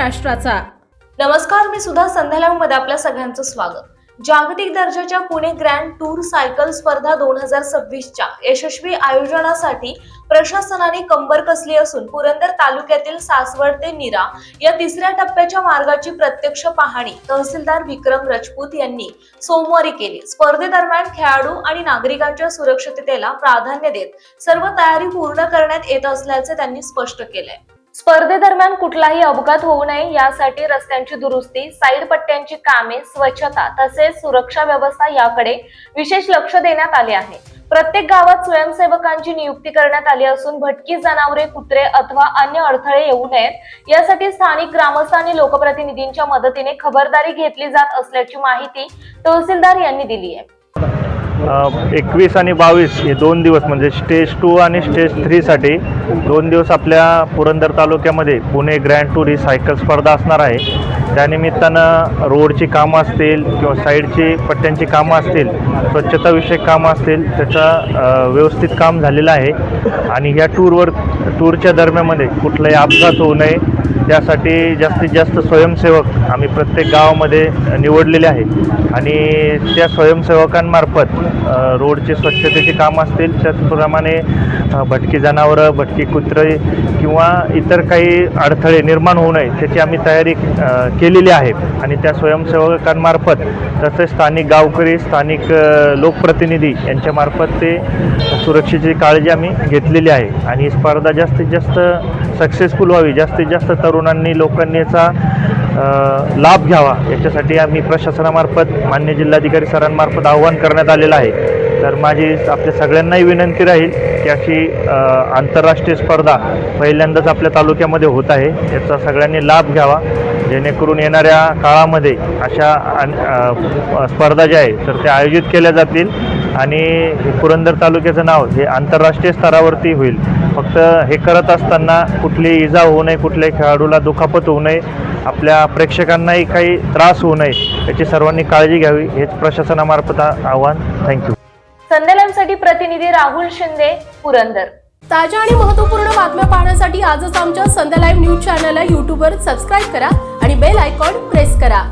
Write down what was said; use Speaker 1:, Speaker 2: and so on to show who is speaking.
Speaker 1: महाराष्ट्राचा।
Speaker 2: नमस्कार, मी सुधा संध्यालाईव्ह मध्ये आपल्या सगळ्यांचं स्वागत। जागतिक दर्जाच्या पुणे ग्रँड टूर सायकल स्पर्धा 2026च्या यशस्वी आयोजनासाठी प्रशासनाने कंबर कसली असून पुरंदर तालुक्यातील सासवड ते नीरा या तिसऱ्या टप्प्याच्या मार्गाची प्रत्यक्ष पाहणी तहसीलदार विक्रम राजपूत यांनी सोमवारी केली। स्पर्धेदरम्यान खेळाडू आणि नागरिकांच्या सुरक्षिततेला प्राधान्य देत सर्व तयारी पूर्ण करण्यात येत असल्याचे त्यांनी स्पष्ट केले। स्पर्धेदरम्यान कुठलाही अपघात होऊ नये यासाठी रस्त्यांची दुरुस्ती, साईड पट्ट्यांची कामे, स्वच्छता तसेच सुरक्षा व्यवस्था याकडे विशेष लक्ष देण्यात आले आहे। प्रत्येक गावात स्वयंसेवकांची नियुक्ती करण्यात आली असून भटकी जनावरे, कुत्रे अथवा अन्य अडथळे येऊ नयेत यासाठी स्थानिक ग्रामस्थ आणि लोकप्रतिनिधींच्या मदतीने खबरदारी घेतली जात असल्याची माहिती तहसीलदार यांनी दिली आहे।
Speaker 3: 21 आणि 22 हे 2 दिवस म्हणजे स्टेज 2 आणि स्टेज 3 साठी 2 दिवस आपल्या पुरंदर तालुक्यामध्ये पुणे ग्रँड टूर ही सायकल स्पर्धा असणार आहे। त्यानिमित्तानं रोडची कामं असतील किंवा साईडची पट्ट्यांची कामं असतील, स्वच्छताविषयक कामं असतील, त्याचं व्यवस्थित काम झालेलं आहे। आणि ह्या टूरच्या दरम्यानमध्ये कुठलाही अपघात होऊ नये त्यासाठी जास्तीत जास्त स्वयंसेवक आम्ही प्रत्येक गावामध्ये निवडलेले आहेत आणि त्या स्वयंसेवकांमार्फत रोडची स्वच्छतेची कामं असतील, त्याचप्रमाणे भटकी जनावरं, भटकी कुत्रे किंवा इतर काही अडथळे निर्माण होऊ नये त्याची आम्ही तयारी केलेली आहे। आणि त्या स्वयंसेवकांमार्फत तसेच स्थानिक गावकरी, स्थानिक लोकप्रतिनिधी यांच्यामार्फत ते सुरक्षेची काळजी आम्ही घेतलेली आहे। आणि ही स्पर्धा जास्तीत जास्त सक्सेसफुल व्हावी, जास्तीत जास्त तरुणांनी, लोकांनी याचा लाभ घ्यावा याच्यासाठी आम्ही प्रशासनामार्फत मान्य जिल्हाधिकारी सरांमार्फत आवाहन करण्यात आलेलं आहे। तर माझी आपल्या सगळ्यांनाही विनंती राहील की अशी आंतरराष्ट्रीय स्पर्धा पहिल्यांदाच आपल्या तालुक्यामध्ये होत आहे, याचा सगळ्यांनी लाभ घ्यावा जेणेकरून येणाऱ्या काळामध्ये अशा स्पर्धा ज्या आहेत तर त्या आयोजित केल्या जातील आणि पुरंदर तालुक्याचं नाव हे आंतरराष्ट्रीय स्तरावरती होईल। फक्त हे करत असताना कुठली इजा होऊ नये, कुठल्याही खेळाडूला दुखापत होऊ नये, आपल्या प्रेक्षकांनाही काही त्रास होऊ नये याची सर्वांनी काळजी घ्यावी हेच प्रशासनामार्फत आवाहन। थँक्यू।
Speaker 2: संध्यालाईव्हसाठी प्रतिनिधी राहुल शिंदे, पुरंदर।
Speaker 1: ताज्या आणि महत्त्वपूर्ण बातम्या पाहण्यासाठी आजच आमच्या संध्यालाईव्ह न्यूज चॅनलला YouTube वर सबस्क्राईब करा आणि बेल आयकॉन प्रेस करा।